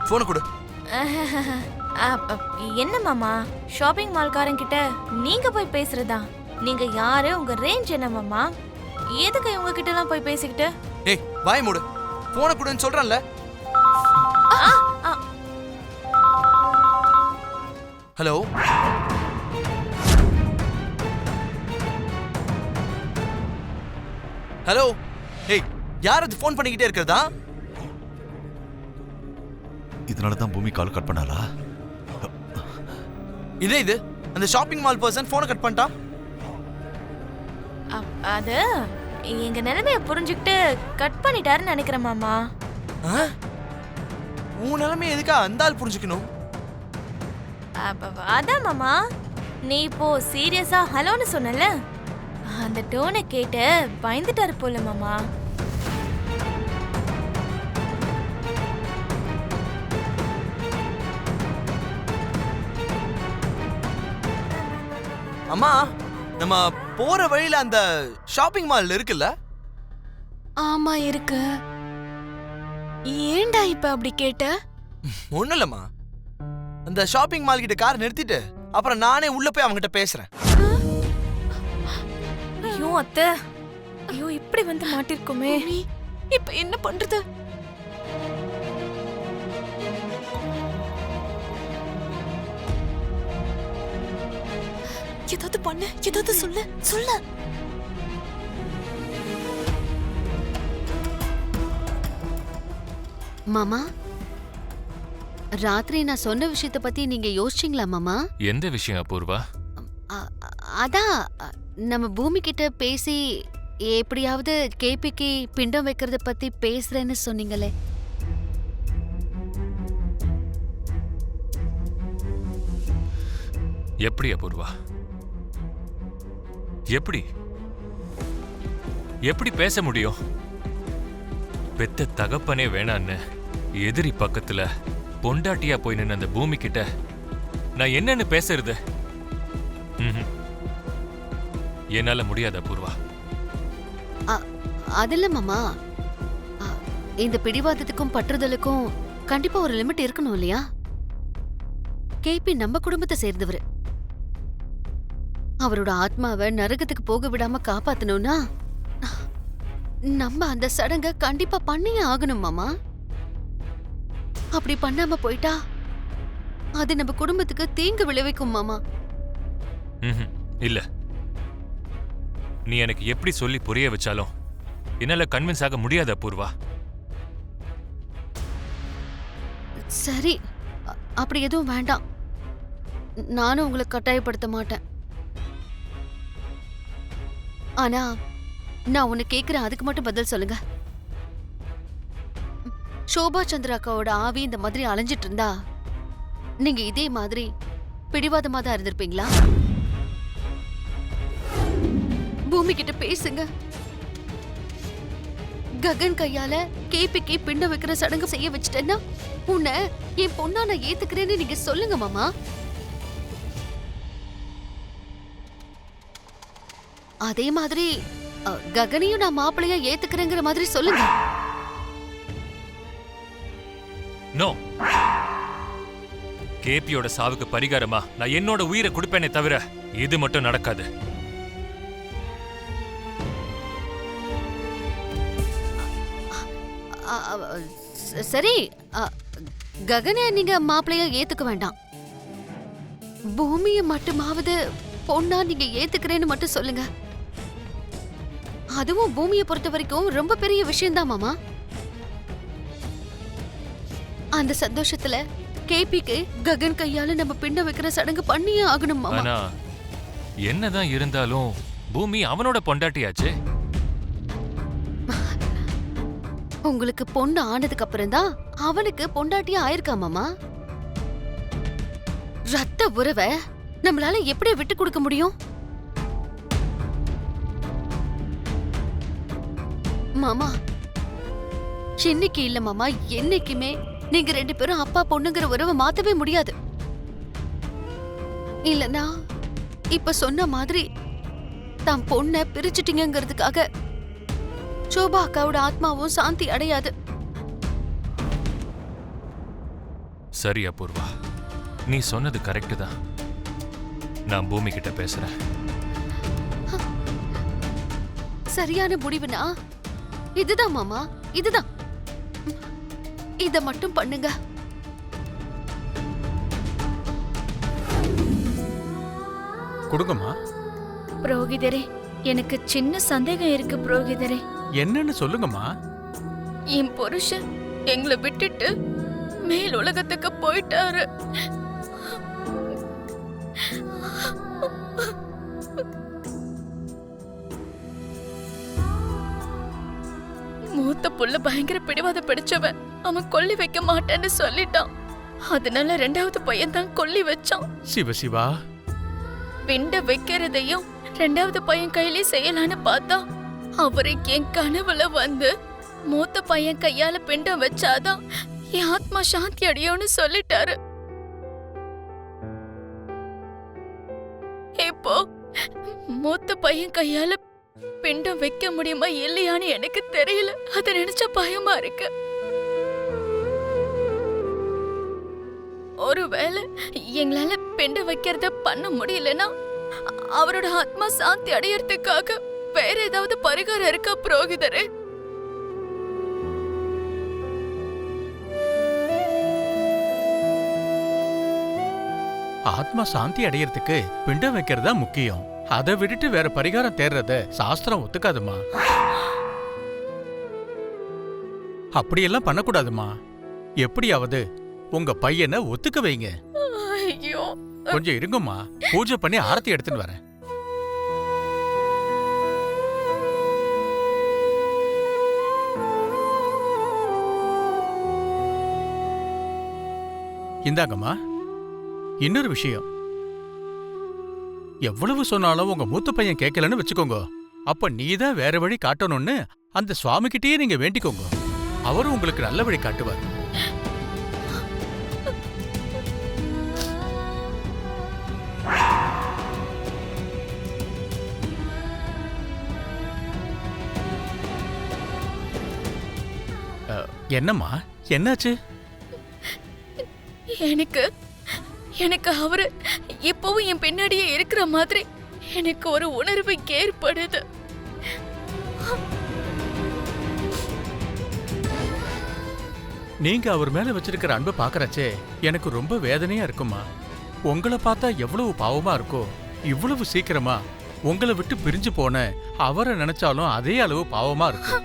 போனை கொடு. என்ன மாமா, ஷாப்பிங் மால்காரன் கிட்ட நீங்க போய் பேசுறதா? நீங்க யாரு, உங்க ரேஞ்ச் என்ன மாமா? எதுக்கு இவங்க கிட்ட எல்லாம் போய் பேசிக்கிட்டு? ஏய் வாய் மூடு, போனை கொடுன்னு சொல்றேன்ல. Hello, hello. ஏய், யார் அது ஃபோன் பண்ணிக்கிட்டே இருக்கிறதா? இதனாலதான் பூமி கால் கட் பண்ணாரா? இது அந்த ஷாப்பிங் மால் பர்சன் போனை கட் பண்ணிட்டான். அது எங்க நிலைமைய புரிஞ்சுக்கிட்டு கட் பண்ணிட்டாருன்னு நினைக்கிறேன் மாமா. உன் நிலைமை எதுக்கா அந்த ஆள் புரிஞ்சுக்கணும்? அதான் மாமா, நீ இப்போ சீரியஸா ஹலோன்னு சொன்னல, அந்த டோனை கேட்டு பயந்துட்டாரு போல மாமா. அம்மா, நம்ம போற வழியில அந்த ஷாப்பிங் மால் இருக்குல்ல? ஆமா இருக்கு. ஏன்டா இப்ப அப்படி கேட்ட? ஒண்ணும் இல்லம்மா, அந்த ஷாப்பிங் மால் கிட்ட கார் நிறுத்திட்டு அப்புறம் நானே உள்ள போய் அவங்ககிட்ட பேசுறேன். ஐயோ அத்தை, ஐயோ இப்படி வந்து மாட்டிருக்குமே. இப்ப என்ன பண்றது? ஏதாவது பண்ணு, ஏதாவது சொல்லு சொல்லு. மாமா, ராத்திரி நான் சொன்ன விஷயத்தை பத்தி நீங்க யோசிச்சீங்களா மாமா? எந்த விஷயம் அபூர்வா? அதான் நம்ம பூமி கிட்ட பேசி எப்படியாவது கேபிக்கு பிண்டம் வைக்கிறத பத்தி பேசுறேன்னு சொன்னீங்களே. எப்படி அபூர்வா? எப்படி எப்படி பேச முடியும்? பெத்த தகப்பனே வேணான்னு எதிரி பக்கத்துல பொண்டாட்டியா போய் நின்ன அந்த பூமி கிட்ட நான் என்னன்னு பேசுறது? என்னால முடியாத அபூர்வா. அதில்ல மாமா, இந்த பிடிவாதத்துக்கும் பற்றுதலுக்கும் கண்டிப்பா ஒரு லிமிட் இருக்கணும் இல்லையா? கேபி நம்ம குடும்பத்தை சேர்ந்தவர். அவரோட ஆத்மாவை நரகத்துக்கு போக விடாம காப்பாத்தணும்னா நம்ம அந்த சடங்க கண்டிப்பா பண்ணியே ஆகணும் மாமா. அப்படி பண்ணாம போயிட்டா அது நம்ம குடும்பத்துக்கு தீங்கு விளைவிக்கும் மாமா. இல்ல, நீ எனக்கு எப்படி சொல்லி புரிய வச்சாலும் என்னால கன்வின்ஸ் ஆக முடியாத அபூர்வா. சரி, அப்படி எதுவும் வேண்டாம். நானும் உங்களை கட்டாயப்படுத்த மாட்டேன். ஆனா நான் உன்னை கேக்குறேன், அதுக்கு மட்டும் பதில் சொல்லுங்க. சோபா சந்திராக்காவோட ஆவி இந்த மாதிரி அலைஞ்சிட்டு இருந்தா நீங்க இதே மாதிரி பிடிவாதமா தான் இருந்திருப்பீங்களா? பூமி கிட்ட பேசுங்க. ககன் கையால கேபிக்கு பிண்டம் வைக்கிற சடங்கு செய்ய வச்சுட்டேன்னா உன்னை என் பொண்ணா நான் ஏத்துக்கிறேன்னு நீங்க சொல்லுங்க மாமா. அதே மாதிரி ககனையும் நான் மாப்பிள்ளையா ஏத்துக்கிறேங்கிற மாதிரி சொல்லுங்க. நோ, கேபியோட சாவுக்கு பரிகாரமா நான் என்னோட உயிரை கொடுப்பேனே தவிர இது மட்டும் நடக்காது. சரி, ககனை நீங்க மாப்பிள்ளையா ஏத்துக்க வேண்டாம். பூமியை மட்டுமாவது பொண்ணா நீங்க ஏத்துக்கிறேன்னு மட்டும் சொல்லுங்க. அதுவும் பூமியை பொறுத்த வரைக்கும் ரொம்ப பெரிய விஷயம்தான் மாமா. அந்த சந்தோஷத்துல கேபிக்கு ககன் கையால நம்ம பிண்டம் வைக்கிற சடங்கு பண்ணியே ஆகணும் மாமா. ஆனா என்னதான் இருந்தாலும் பூமி அவனோட பொண்டாட்டியாச்சு. உங்களுக்கு பொண்ணு ஆனதுக்கு அப்புறம் தான் அவனுக்கு பொண்டாட்டியா ஆயிருக்கா மாமா. ரத்த உறவை நம்மளால எப்படி விட்டு கொடுக்க முடியும் மாமா? இன்னைக்கு இல்ல மாமா, என்னைக்குமே நீங்க ரெண்டு பேரும் அப்பா பொண்ணுங்கிற உறவை மாத்தவே முடியாது. இல்லனா இப்ப சொன்ன மாதிரி தான் பொண்ணை பிரிச்சுட்டீங்கிறதுக்காக சோபா அக்காவோட ஆத்மாவும் சாந்தி அடையாது. சரி அபூர்வா, நீ சொன்னது கரெக்டு தான். நான் பூமி கிட்ட பேசுறேன். சரியான முடிவுனா இதுதான் மாமா, இதுதான். இத மட்டும் பண்ணுங்க. கொடுங்கம்மா. புரோகிதரே, எனக்கு சின்ன சந்தேகம் இருக்கு புரோகிதரே. என்னன்னு சொல்லுங்கம்மா. என் புருஷன் எங்களை விட்டுட்டு மேல் உலகத்துக்கு போயிட்டாரு. மூத்த புள்ள பயங்கர பிடிவாத பிடிச்சவன். அவன் கொல்லி வைக்க மாட்டேன்னு சொல்லிட்டான். அதனால 2வது பையன் தான் கொல்லி வச்சான். சிவசிவா, பிண்ட வைக்கிறதையும் 2வது பையன் கையிலே செய்யலான்னு பார்த்தா அவரு என் கனவுல வந்து மூத்த பையன் கையால பிண்டம் வச்சாதான் என் ஆத்மா சாந்தி அடையும்னு சொல்லிட்டாரு. இப்போ மூத்த பையன் கையால பிண்டம் வைக்க முடியுமா இல்லையான்னு எனக்கு தெரியல. அத நினைச்சா பயமா இருக்கு. ஒருவேளை எங்களால பிண்டம் வைக்கிறத பண்ண முடியலன்னா அவரோட ஆத்மா சாந்தி அடையறதுக்காக வேற ஏதாவது பரிகாரம் இருக்கா புரோகிதரே? ஆத்மா சாந்தி அடையறதுக்கு பிண்டம் வைக்கிறதா முக்கியம். அதை விட்டுட்டு வேற பரிகாரம் தேடுறத சாஸ்திரம் ஒத்துக்காதுமா. அப்படியெல்லாம் பண்ணக்கூடாதுமா. எப்படியாவது உங்க பையனை ஒத்துக்க வைங்க. ஐயோ, கொஞ்சம் இருங்கம்மா, பூஜை பண்ணி ஆரத்தி எடுத்துன்னு வரேன். இந்தாங்கம்மா. இன்னொரு விஷயம், எவ்வளவு சொன்னாலும் உங்க மூத்த பையன் கேட்கலன்னு வச்சுக்கோங்க. அப்ப நீதான் வேற வழி காட்டணும்னு அந்த சுவாமி கிட்டயே நீங்க வேண்டிக்கோங்க. அவரும் உங்களுக்கு நல்ல வழி காட்டுவார். என்னம்மா, என்னாச்சு? எனக்கு அவரு இப்பவும் என் பின்னாடியே இருக்கிற மாதிரி எனக்கு ஒரு உணர்வு ஏற்படுது. நீங்க அவர் மேல வச்சிருக்கிற அன்பை பாக்கறச்சே எனக்கு ரொம்ப வேதனையா இருக்குமா. உங்களை பார்த்தா எவ்வளவு பாவமா இருக்கோ, இவ்வளவு சீக்கிரமா உங்களை விட்டு பிரிஞ்சு போன அவரை நினைச்சாலும் அதே அளவு பாவமா இருக்கு.